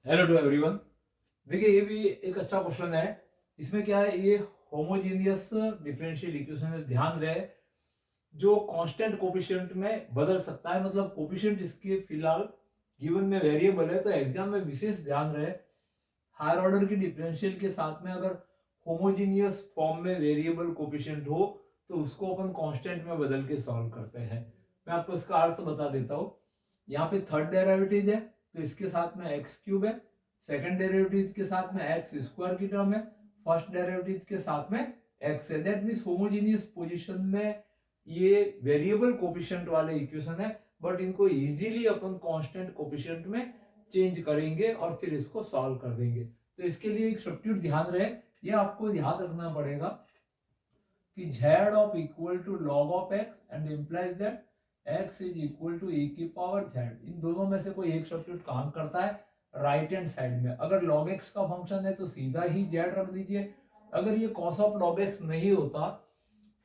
Hello to everyone. देखिए ये भी एक अच्छा क्वेश्चन है। इसमें क्या है, ये होमोजीनियस डिफरेंशियल इक्वेशन में ध्यान रहे जो कांस्टेंट कोफिशिएंट में बदल सकता है, मतलब कोफिशिएंट इसके फिलहाल गिवन में वेरिएबल है, तो एग्जाम में विशेष ध्यान रहे हायर ऑर्डर की डिफरेंशियल के साथ में अगर होमोजीनियस फॉर्म में वेरिएबल कोफिशिएंट हो तो उसको अपन कांस्टेंट में बदल के सॉल्व करते हैं। मैं आपको इसका अर्थ बता देता हूँ। यहाँ पे थर्ड डेरिवेटिव है तो इसके साथ में एक्स क्यूब है, सेकंड डेरिवेटिव के साथ में एक्स स्क्वायर की टर्म है, फर्स्ट डेरिवेटिव के साथ में एक्स है। दैट मींस होमोजीनियस पोजीशन में ये वेरिएबल कोफिशिएंट वाले इक्वेशन है, बट इनको इजीली अपन कांस्टेंट कोफिशिएंट में चेंज करेंगे और फिर इसको सॉल्व कर देंगे। तो इसके लिए एक सब्स्टिट्यूट ध्यान रहे, ये आपको याद रखना पड़ेगा कि z of equal to log of x and implies that x is equal to e की पावर z। इन दोनों में से कोई एक सब्स्टिट्यूट काम करता है राइट हैंड साइड में। अगर log x का फंक्शन है तो सीधा ही z रख दीजिए। अगर ये cos ऑफ log x नहीं होता,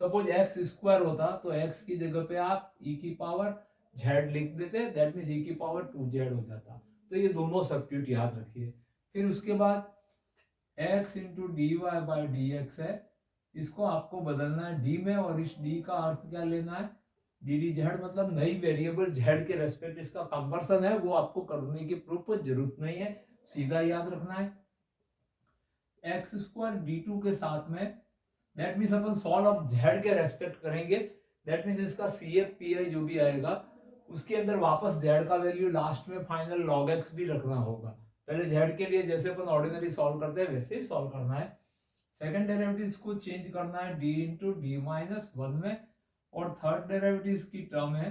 सपोज x स्क्वायर होता, तो x की जगह पे आप e की पावर z लिख देते, दैट मींस e की पावर 2z हो जाता। तो ये दोनों सब्स्टिट्यूट याद रखिए। फिर उसके बाद x into D Y by D X है, इसको आपको बदलना है d में, और इस d का अर्थ क्या लेना है, डी डी जेड, मतलब नई वेरिएबल z के रेस्पेक्ट इसका कन्वर्सन है, वो आपको करने की प्रूफ जरूरत नहीं है, सीधा याद रखना है। एक्स स्क्वायर डी टू के साथ में, that means upon solve of z के रेस्पेक्ट करेंगे, दैट मीन्स इसका सी एफ पी आई जो भी आएगा उसके अंदर वापस z का वैल्यू लास्ट में फाइनल log x भी रखना होगा। पहले z के लिए जैसे अपन ऑर्डिनरी सॉल्व करते हैं वैसे ही सॉल्व करना है। सेकंड डेरिवेटिव को चेंज करना है d into D minus one में, और थर्ड डेरिवेटिव की टर्म है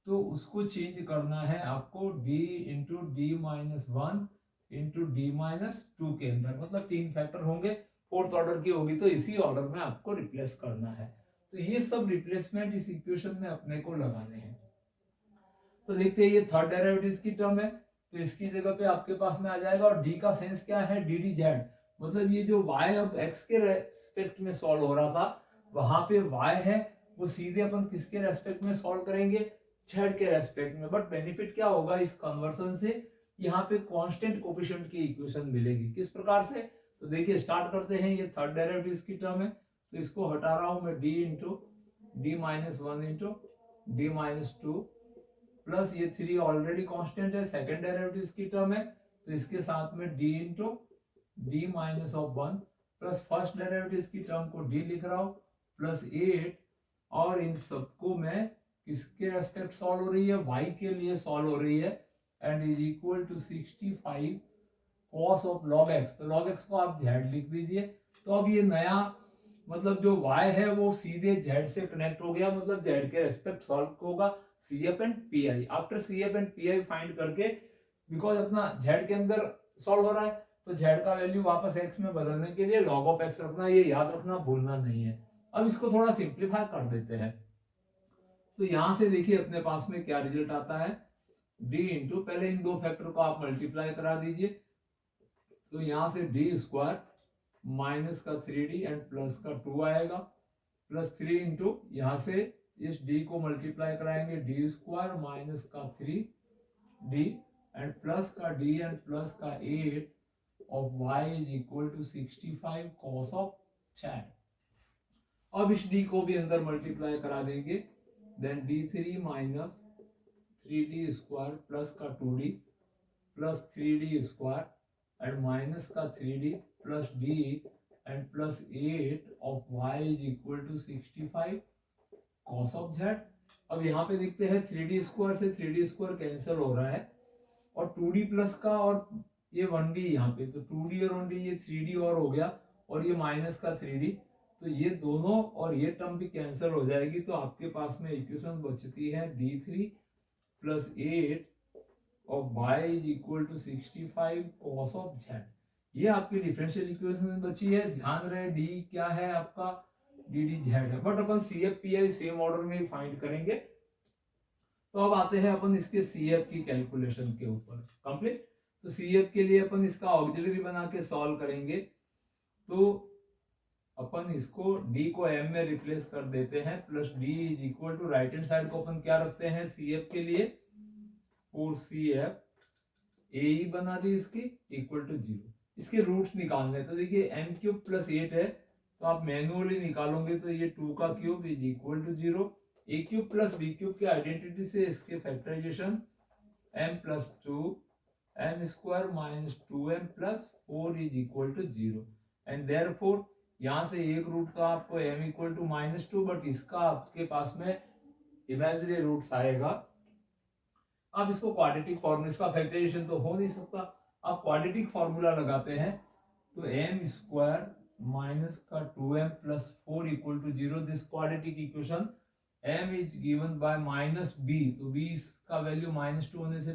तो उसको चेंज करना है आपको d into D minus one into D minus two के अंदर, मतलब तीन फैक्टर होंगे, फोर्थ ऑर्डर की होगी तो इसी ऑर्डर में आपको रिप्लेस करना है। तो ये सब रिप्लेसमेंट इस इक्वेशन में अपने को लगाने हैं। तो देखते हैं, ये थर्ड डेरिवेटिव की टर्म है तो इसकी जगह पे आपके पास में आ जाएगा, और d का सेंस क्या है, डी डी जेड, मतलब ये जो y अब x के रेस्पेक्ट में सॉल्व हो रहा था वहां पे y है, वो सीधे अपन किसके रेस्पेक्ट में सॉल्व करेंगे, z के रेस्पेक्ट में। बट बेनिफिट क्या होगा इस कन्वर्सन से, यहाँ पे कांस्टेंट कोफिशिएंट की इक्वेशन मिलेगी। किस प्रकार से, तो देखिए स्टार्ट करते हैं। ये थर्ड डेरिवेटिव की टर्म है तो इसको हटा रहा हूं मैं, d into D minus one into D minus two, plus ये थ्री ऑलरेडी कांस्टेंट है, सेकंड डेरिवेटिव की टर्म है तो इसके साथ में d into D minus of one, plus first derivative की टर्म को d लिख रहा हूं, प्लस 8, और इन सबको मैं किसके रेस्पेक्ट सॉल्व हो रही है, y के लिए सॉल्व हो रही है, and is equal to 65 cos of log x। तो log x को आप z लिख दीजिए। तो अब ये नया मतलब जो y है वो सीधे z से कनेक्ट हो गया, मतलब z के रेस्पेक्ट सॉल्व होगा C F and P I. After C F and P I find करके, बिकॉज अपना z के अंदर सॉल्व हो रहा है तो z का वैल्यू वापस x में बदलने के लिए log ऑफ x रखना, ये याद रखना भूलना नहीं है। अब इसको थोड़ा सिंप्लीफाई कर देते हैं। तो यहां से देखिए अपने पास में क्या रिजल्ट आता है, d इंटू, पहले इन दो फैक्टर को आप मल्टीप्लाई करा दीजिए, तो यहां से डी स्क्वायर माइनस का 3d एंड प्लस का 2 आएगा, प्लस 3 इंटू यहां से इस d को मल्टीप्लाई कराएंगे, डी स्क्वायर माइनस का 3d एंड प्लस का d एंड प्लस का 8 of y is equal to 65 cos of z। अब इस d को भी अंदर मल्टीप्लाई करा देंगे, then d3 minus 3d square plus का 2d plus 3d square and minus का 3d plus d and plus 8 of y is equal to 65 cos of z। अब यहाँ पे देखते हैं 3d स्क्वायर से 3d स्क्वायर कैंसिल हो रहा है, और 2d प्लस का और ये 1d यहाँ पे, तो 2d और 1d ये 3d और हो गया, और ये माइनस का 3d, तो ये दोनों और ये टर्म भी कैंसिल हो जाएगी, तो आपके पास में इक्वेशन बचती है d3 plus 8 of y is equal to 65 cos of z। ये आपकी डिफरेंशियल इक्वेशन बची है। ध्यान रहे d क्या है आपका, डी डी जेड है, बट अपन C F P I same order में ही फाइंड करेंगे। तो अब आते हैं अपन इसके सी एफ की कैलकुलेशन के ऊपर कंप्लीट। तो सी एफ के लिए अपन इसका ऑक्सिलरी बना के सॉल्व करेंगे, तो अपन इसको d को m में रिप्लेस कर देते हैं, plus d is equal to right hand side को अपन क्या रखते हैं सी एफ के लिए, और सी एफ ए ही बना दी इसकी इक्वल टू 0। इसके रूट्स निकालने, तो देखिए m क्यूब प्लस 8 है, तो आप मैनुअली निकालोगे तो ये 2 का cube is equal to 0। A cube plus B cube की आइडेंटिटी से इसके factorisation m plus 2 m square minus 2m plus 4 is equal to 0 and therefore यहाँ से एक रूट का आपको m इक्वल टू -2, बट इसका आपके पास में इमेजिनरी रूट्स आएगा। आप इसको क्वाड्रेटिक फॉर्मूला, इसका फैक्टराइजेशन तो हो नहीं सकता, आप क्वाड्रेटिक फॉर्मूला लगाते हैं तो m स्क्वायर माइनस का 2m plus 4 equal to 0। This quadratic equation m is given by -b, तो b का वैल्यू -2 होने से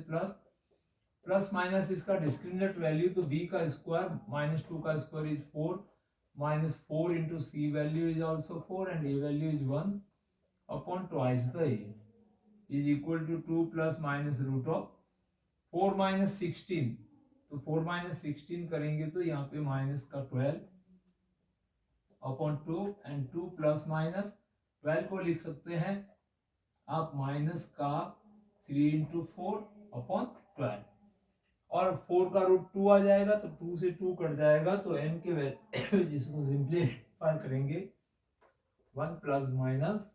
प्लस माइनस इसका डिस्क्रिमिनेंट वैल्यू, तो b का स्क्वायर -2 का square is 4 -4 into c value is also 4 and a value is 1 upon twice the a is equal to 2 plus minus root of 4 minus 16, तो 4 minus 16 करेंगे तो यहाँ पे माइनस का 12 अपॉन 2 एंड 2 प्लस माइनस 12 को लिख सकते हैं आप माइनस का 3 into 4 अपॉन 12 और 4 का रूट 2 आ जाएगा तो 2 से 2 कट जाएगा, तो m के वैल्यू जिसको सिंप्लीफाई करेंगे 1 प्लस माइनस,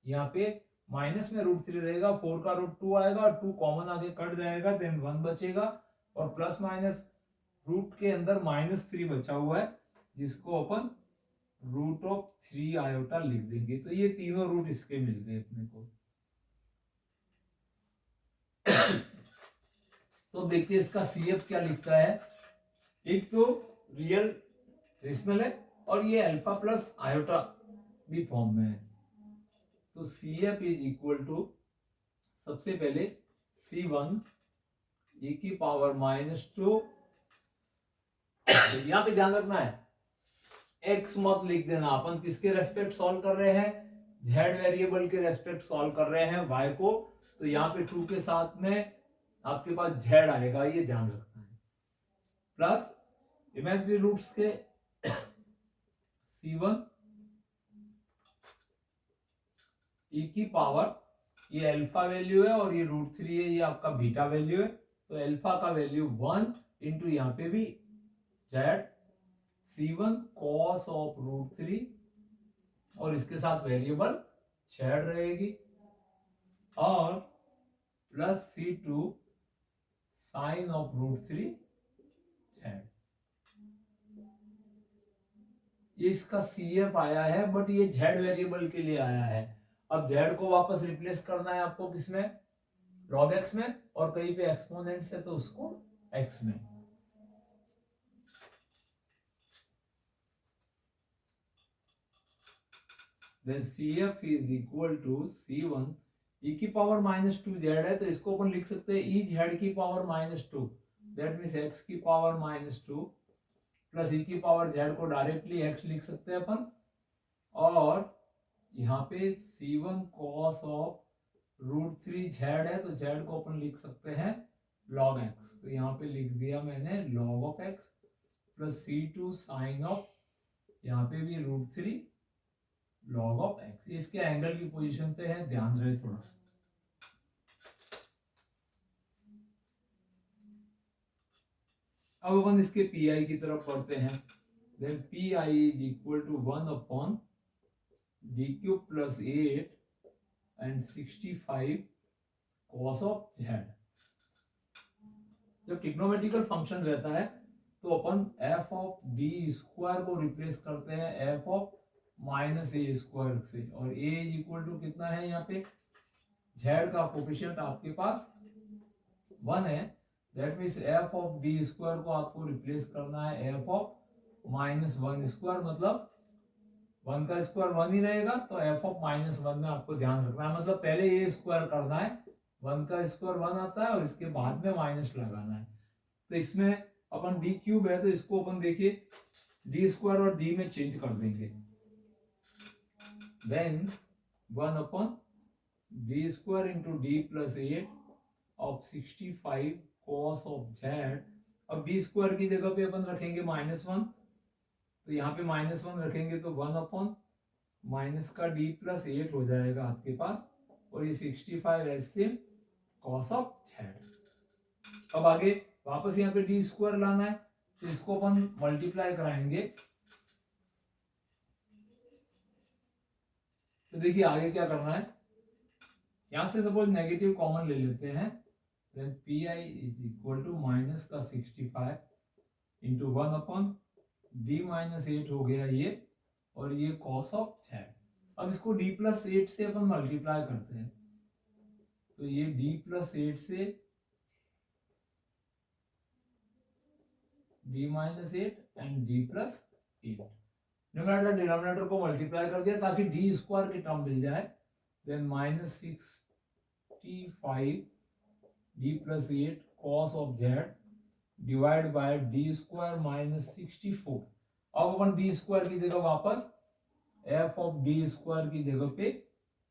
यहाँ पे माइनस में रूट 3 रहेगा, 4 का रूट 2 आएगा और 2 कॉमन आगे कट जाएगा, देन 1 बचेगा और प्लस माइनस रूट के अंदर -3 बचा हुआ है जिसको अपन रूट ऑफ 3 आयोटा लिख देंगे। तो ये तीनों रूट इसके मिल गए अपने को। तो देखते हैं इसका CF क्या लिखता है। एक तो रियल रेशनल है और ये अल्फा प्लस आयोटा भी फॉर्म में है, तो CF इज इक्वल टू सबसे पहले C1 e की पावर -2, यहां पे ध्यान रखना है x मत लिख देना, अपन किसके रेस्पेक्ट सॉल्व कर रहे हैं, z वेरिएबल के रेस्पेक्ट सॉल्व कर रहे हैं y को, तो यहाँ पे 2 के साथ में आपके पास z आएगा, ये ध्यान रखना है, प्लस इमेजिनरी रूट्स के C1 e की पावर, ये अल्फा वैल्यू है और ये √3 है, ये आपका बीटा वैल्यू है, तो अल्फा का वैल्यू 1 इंटू यहाँ पे भी z C1 cos ऑफ √3 और इसके साथ वेरिएबल z रहेगी और plus C2 sine of √3 z। ये इसका CF आया है, बट ये z वेरिएबल के लिए आया है। अब z को वापस रिप्लेस करना है आपको किसमें, log x में, और कहीं पे एक्सपोनेंट्स है तो उसको x में। Then CF is equal to C1 e की पावर -2z है, तो इसको अपन लिख सकते हैं e z की पावर -2, दैट मीन्स x की पावर -2 प्लस e की पावर z को डायरेक्टली x लिख सकते हैं अपन, और यहाँ पे C1 cos ऑफ √3 z है, तो z को अपन लिख सकते हैं log x, तो यहाँ पे लिख दिया मैंने log of x plus C2 sine of, यहाँ पे भी √3 log ऑफ x। इसके एंगल की पोजीशन पे है, ध्यान रहे थोड़ा। अब अपन इसके पीआई की तरफ पढ़ते हैं, then PI is equal to 1 upon d cube plus 8 and 65 cos of z। जब ट्रिग्नोमेट्रिकल फंक्शन रहता है तो अपन f ऑफ d स्क्वायर को रिप्लेस करते हैं f ऑफ -a स्क्वायर से, और a इज इक्वल टू कितना है, यहाँ पे z का कोफिशिएंट आपके पास 1 है, that means f of d square को आपको रिप्लेस करना है f ऑफ -1 स्क्वायर, मतलब 1 का स्क्वायर 1 ही रहेगा, तो f ऑफ -1 में आपको ध्यान रखना है, मतलब पहले a स्क्वायर करना है, 1 का स्क्वायर 1 आता है और इसके बाद में माइनस लगाना है। तो इसमें अपन d क्यूब है, तो इसको अपन देखिए d स्क्वायर और d में चेंज कर देंगे, then 1 upon d square into d plus 8 of 65 cos of z। अब d स्क्वायर की जगह पे अपन रखेंगे -1, तो यहाँ पे -1 रखेंगे तो 1 अपॉन माइनस का d प्लस 8 हो जाएगा आपके पास, और ये 65 ऐसे cos ऑफ z। अब आगे वापस यहाँ पे डी स्क्वायर लाना है, तो इसको अपन मल्टीप्लाई कराएंगे। तो देखिए आगे क्या करना है, यहां से सपोज नेगेटिव कॉमन ले लेते हैं, then P I is equal to minus का 65 इंटू 1 अपॉन डी माइनस 8 हो गया ये, और ये कॉस ऑफ z। अब इसको d प्लस 8 से अपन मल्टीप्लाई करते हैं, तो ये d प्लस 8 से d minus 8 and d plus 8, numerator denominator को मल्टीप्लाई कर दिया ताकि d स्क्वायर की टर्म मिल जाए, then minus 65 d plus 8 cos of z divide by d square minus 64। अब अपन d स्क्वायर की जगह वापस f ऑफ d स्क्वायर की जगह पे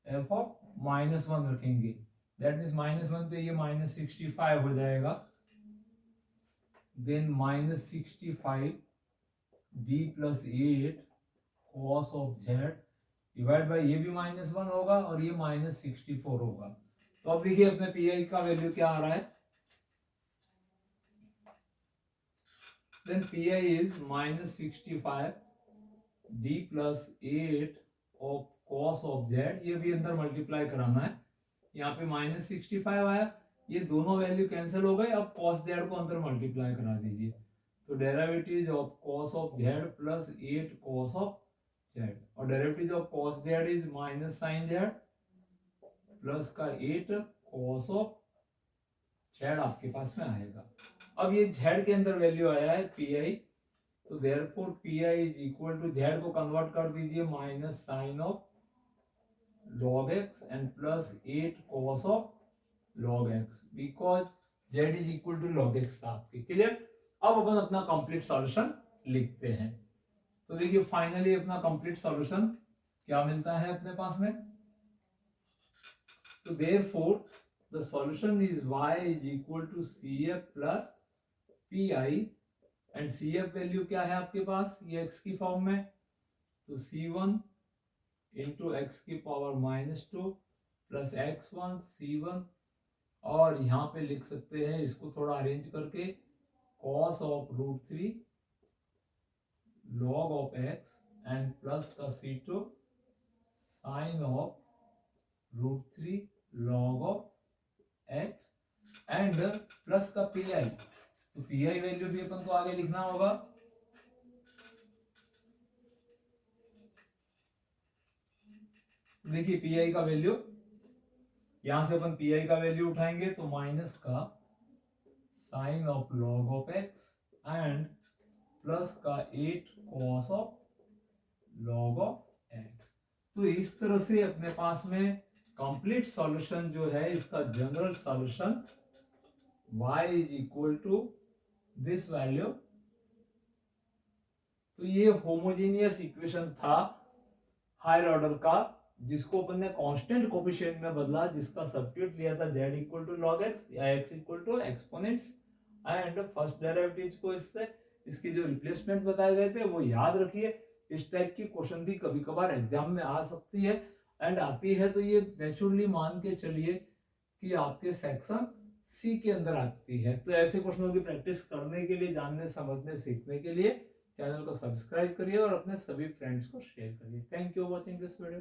f ऑफ माइनस 1 रखेंगे, दैट मीन्स माइनस 1 पे ये माइनस 65 हो जाएगा, then minus 65 d plus 8 cos of z divide by ये भी माइनस 1 होगा और ये माइनस 64 होगा। तो अब देखिए अपने पी आई का वैल्यू क्या आ रहा है, then P I is minus 65 d plus 8 of cos of z, ये भी अंदर मल्टीप्लाई कराना है, यहाँ पे माइनस 65 आया, ये दोनों वैल्यू कैंसिल हो गए, अब cos z को अंदर मल्टीप्लाई करा दीजिए, तो derivative of cos of z plus 8 cos of z, और derivative of cos z is minus sine z plus का 8 cos ऑफ z आपके पास में आएगा। अब ये z के अंदर वैल्यू आया है पी आई, तो therefore P I is equal to z को कन्वर्ट कर दीजिए minus sine of log x and plus 8 cos of log x, because z is equal to log x था आपके। क्लियर? अब अपन अपना कंप्लीट सॉल्यूशन लिखते हैं, तो देखिए फाइनली अपना कंप्लीट सॉल्यूशन क्या मिलता है अपने पास में, तो therefore the solution is y is equal to cf plus pi, and cf value क्या है आपके पास, ये x की फॉर्म में, तो c1 इंटू एक्स की power minus 2 plus x1 c1, और यहाँ पे लिख सकते हैं इसको थोड़ा अरेंज करके cos of root 3 log of x and plus का c2 sine of root 3 log of x and plus का पी आई, तो पी आई वैल्यू भी अपन को आगे लिखना होगा, देखिए पी आई का वैल्यू, यहां से अपन पी आई का वैल्यू उठाएंगे तो माइनस का sine of log of x and plus का 8 cos of log of x। तो इस तरह से अपने पास में कंप्लीट सॉल्यूशन जो है इसका general solution y is equal to this value. तो ये होमोजेनियस इक्वेशन था हायर ऑर्डर का, जिसको अपन ने कांस्टेंट कोफिशिएंट में बदला, जिसका सब्स्टिट्यूट लिया था z equal to log x या x equal to exponents, and first derivative को इससे इसके जो रिप्लेसमेंट बताए गए थे वो याद रखिए। इस टाइप की क्वेश्चन भी कभी कभार एग्जाम में आ सकती है, एंड आती है तो ये नेचुरली मान के चलिए कि आपके सेक्शन सी के अंदर आती है। तो ऐसे क्वेश्चनों की प्रैक्टिस करने के लिए, जानने समझने सीखने के लिए चैनल को सब्सक्राइब करिए और अपने सभी फ्रेंड्स को शेयर करिए। Thank you watching this video.